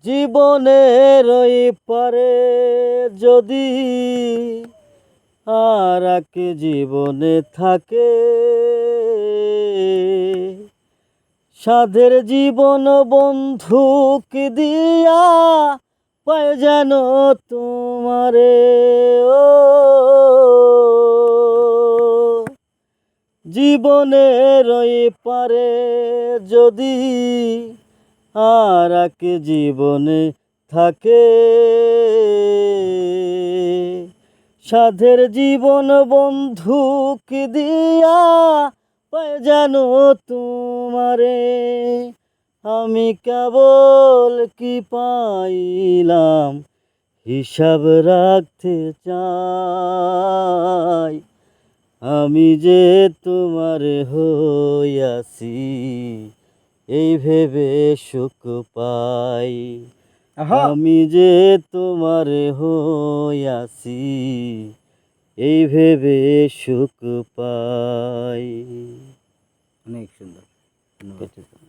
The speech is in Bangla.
জীবনের ওই পারে যদি আর এক জীবনে থাকে, সাধের জীবন বন্ধুক দিয়া পায় যেন তোমারে। ও জীবনের ওই পারে যদি আর এক জীবনে থাকে, সাধের জীবন বন্ধুক দিয়া পায় যেন তোমারে। আমি কেবল কি পাইলাম হিসাব রাখতে চাই, আমি যে তোমার হইয়াছি এই ভেবে সুখ পাই। আমি যে তোমার হইয়াছি এই ভেবে সুখ পাই। অনেক সুন্দর। ধন্যবাদ।